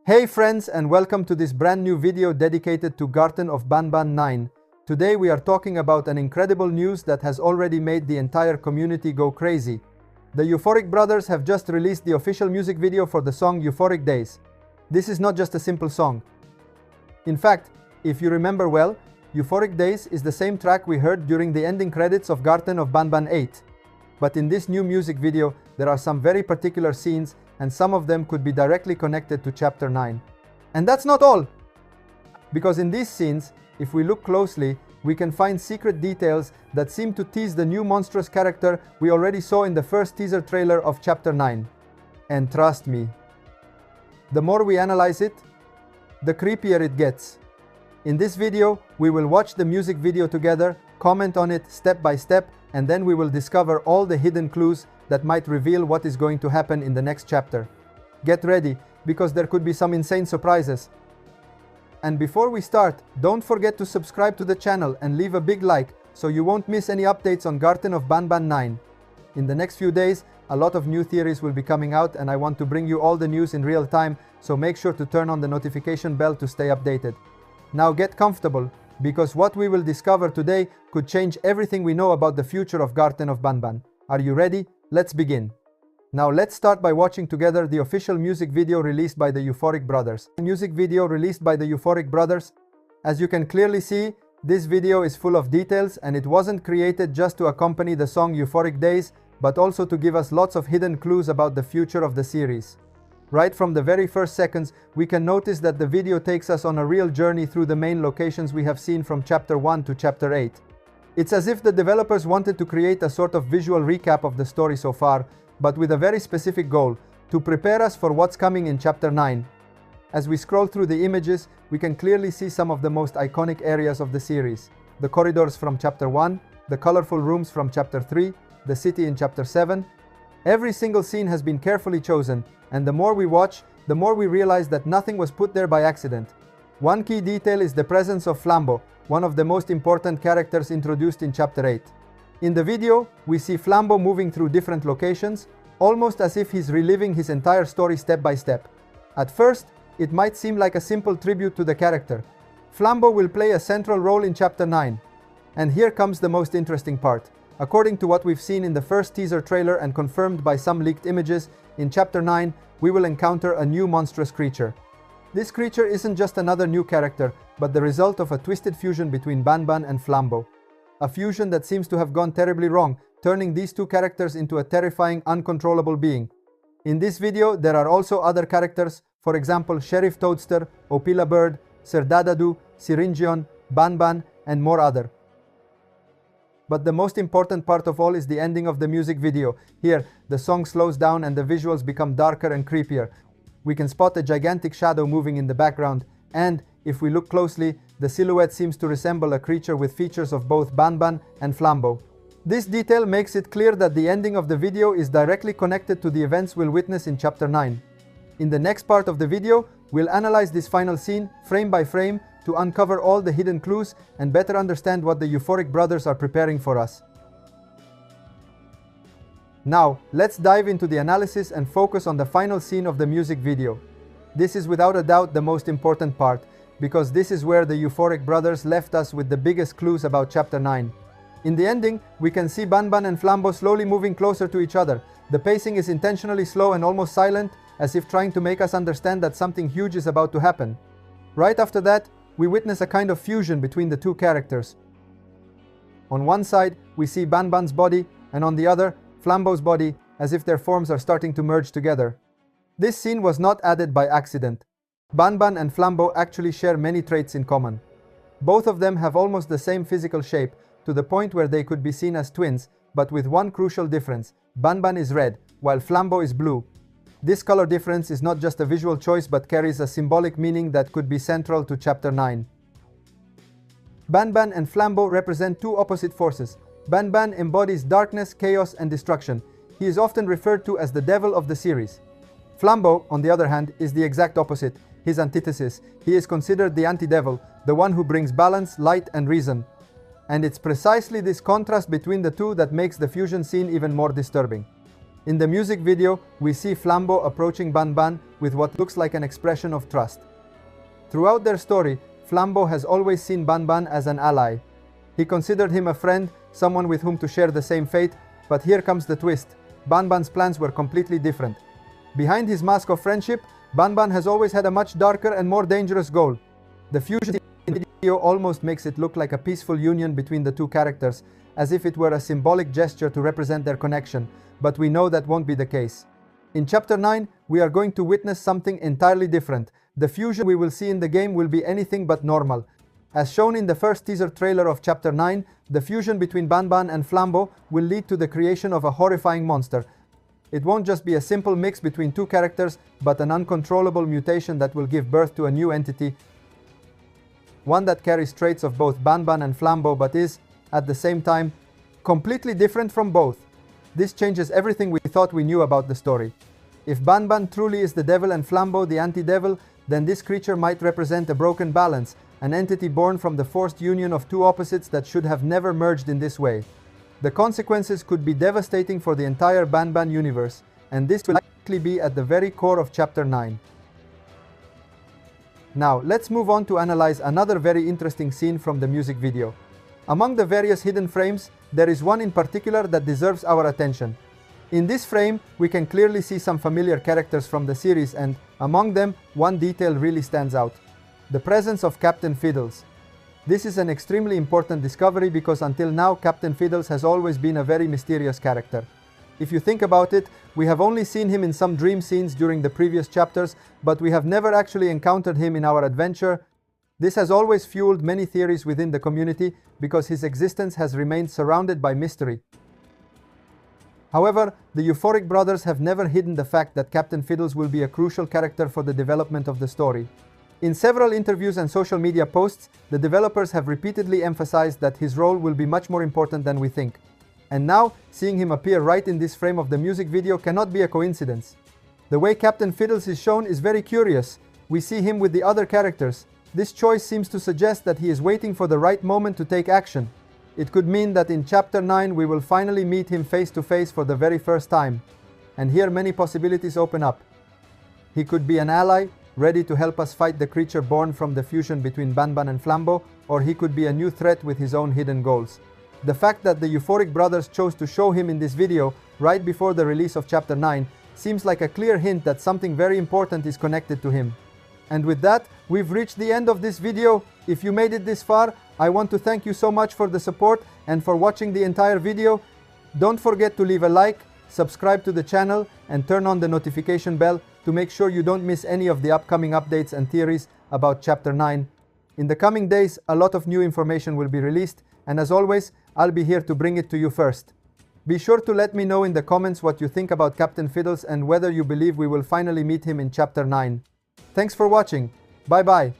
Hey friends, and welcome to this brand new video dedicated to Garten of Banban 9. Today we are talking about an incredible news that has already made the entire community go crazy. The EUPHORIC brothers have just released the official music video for the song Euphoric Days. This is not just a simple song. In fact, if you remember well, Euphoric Days is the same track we heard during the ending credits of Garten of Banban 8. But in this new music video, there are some very particular scenes, and some of them could be directly connected to Chapter 9. And that's not all! Because in these scenes, if we look closely, we can find secret details that seem to tease the new monstrous character we already saw in the first teaser trailer of Chapter 9. And trust me, the more we analyze it, the creepier it gets. In this video, we will watch the music video together, comment on it step by step, and then we will discover all the hidden clues that might reveal what is going to happen in the next chapter. Get ready, because there could be some insane surprises. And before we start, don't forget to subscribe to the channel and leave a big like so you won't miss any updates on Garten of Banban 9. In the next few days, a lot of new theories will be coming out, and I want to bring you all the news in real time, so make sure to turn on the notification bell to stay updated. Now get comfortable, because what we will discover today could change everything we know about the future of Garten of Banban. Are you ready? Let's begin. Now let's start by watching together the official music video released by the EUPHORIC brothers. Music video released by the EUPHORIC brothers. As you can clearly see, this video is full of details, and it wasn't created just to accompany the song Euphoric Days, but also to give us lots of hidden clues about the future of the series. Right from the very first seconds, we can notice that the video takes us on a real journey through the main locations we have seen from Chapter 1 to Chapter 8. It's as if the developers wanted to create a sort of visual recap of the story so far, but with a very specific goal: to prepare us for what's coming in Chapter 9. As we scroll through the images, we can clearly see some of the most iconic areas of the series. The corridors from Chapter 1, the colorful rooms from Chapter 3, the city in Chapter 7. Every single scene has been carefully chosen, and the more we watch, the more we realize that nothing was put there by accident. One key detail is the presence of Flambo, one of the most important characters introduced in Chapter 8. In the video, we see Flambo moving through different locations, almost as if he's reliving his entire story step by step. At first, it might seem like a simple tribute to the character. Flambo will play a central role in Chapter 9. And here comes the most interesting part. According to what we've seen in the first teaser trailer and confirmed by some leaked images, in Chapter 9, we will encounter a new monstrous creature. This creature isn't just another new character, but the result of a twisted fusion between Banban and Flambo. A fusion that seems to have gone terribly wrong, turning these two characters into a terrifying, uncontrollable being. In this video, there are also other characters, for example Sheriff Toadster, Opila Bird, Sir Dadadu, Syringion, Banban, and more other. But the most important part of all is the ending of the music video. Here, the song slows down and the visuals become darker and creepier. We can spot a gigantic shadow moving in the background, and, if we look closely, the silhouette seems to resemble a creature with features of both Banban and Flambo. This detail makes it clear that the ending of the video is directly connected to the events we'll witness in Chapter 9. In the next part of the video, we'll analyze this final scene, frame by frame, to uncover all the hidden clues and better understand what the EUPHORIC brothers are preparing for us. Now, let's dive into the analysis and focus on the final scene of the music video. This is without a doubt the most important part, because this is where the EUPHORIC brothers left us with the biggest clues about Chapter 9. In the ending, we can see Banban and Flambo slowly moving closer to each other. The pacing is intentionally slow and almost silent, as if trying to make us understand that something huge is about to happen. Right after that, we witness a kind of fusion between the two characters. On one side, we see Banban's body, and on the other, Flambo's body, as if their forms are starting to merge together. This scene was not added by accident. Banban and Flambo actually share many traits in common. Both of them have almost the same physical shape, to the point where they could be seen as twins, but with one crucial difference: Banban is red, while Flambo is blue. This color difference is not just a visual choice but carries a symbolic meaning that could be central to Chapter 9. Banban and Flambo represent two opposite forces. Banban embodies darkness, chaos, and destruction. He is often referred to as the devil of the series. Flambo, on the other hand, is the exact opposite, his antithesis. He is considered the anti-devil, the one who brings balance, light, and reason. And it's precisely this contrast between the two that makes the fusion scene even more disturbing. In the music video, we see Flambo approaching Banban with what looks like an expression of trust. Throughout their story, Flambo has always seen Banban as an ally. He considered him a friend, someone with whom to share the same fate, but here comes the twist. Banban's plans were completely different. Behind his mask of friendship, Banban has always had a much darker and more dangerous goal. The fusion in the video almost makes it look like a peaceful union between the two characters, as if it were a symbolic gesture to represent their connection, but we know that won't be the case. In Chapter 9, we are going to witness something entirely different. The fusion we will see in the game will be anything but normal. As shown in the first teaser trailer of Chapter 9, the fusion between Banban and Flambo will lead to the creation of a horrifying monster. It won't just be a simple mix between two characters, but an uncontrollable mutation that will give birth to a new entity, one that carries traits of both Banban and Flambo but is, at the same time, completely different from both. This changes everything we thought we knew about the story. If Banban truly is the devil and Flambo the anti-devil, then this creature might represent a broken balance, an entity born from the forced union of two opposites that should have never merged in this way. The consequences could be devastating for the entire Banban universe, and this will likely be at the very core of Chapter 9. Now, let's move on to analyze another very interesting scene from the music video. Among the various hidden frames, there is one in particular that deserves our attention. In this frame, we can clearly see some familiar characters from the series, and, among them, one detail really stands out: the presence of Captain Fiddles. This is an extremely important discovery because until now Captain Fiddles has always been a very mysterious character. If you think about it, we have only seen him in some dream scenes during the previous chapters, but we have never actually encountered him in our adventure. This has always fueled many theories within the community because his existence has remained surrounded by mystery. However, the EUPHORIC brothers have never hidden the fact that Captain Fiddles will be a crucial character for the development of the story. In several interviews and social media posts, the developers have repeatedly emphasized that his role will be much more important than we think. And now, seeing him appear right in this frame of the music video cannot be a coincidence. The way Captain Fiddles is shown is very curious. We see him with the other characters. This choice seems to suggest that he is waiting for the right moment to take action. It could mean that in Chapter 9 we will finally meet him face to face for the very first time. And here many possibilities open up. He could be an ally, ready to help us fight the creature born from the fusion between Banban and Flambo, or he could be a new threat with his own hidden goals. The fact that the EUPHORIC brothers chose to show him in this video right before the release of Chapter 9 seems like a clear hint that something very important is connected to him. And with that, we've reached the end of this video. If you made it this far, I want to thank you so much for the support and for watching the entire video. Don't forget to leave a like, subscribe to the channel, and turn on the notification bell to make sure you don't miss any of the upcoming updates and theories about Chapter 9. In the coming days, a lot of new information will be released, and as always, I'll be here to bring it to you first. Be sure to let me know in the comments what you think about Captain Fiddles and whether you believe we will finally meet him in Chapter 9. Thanks for watching. Bye bye.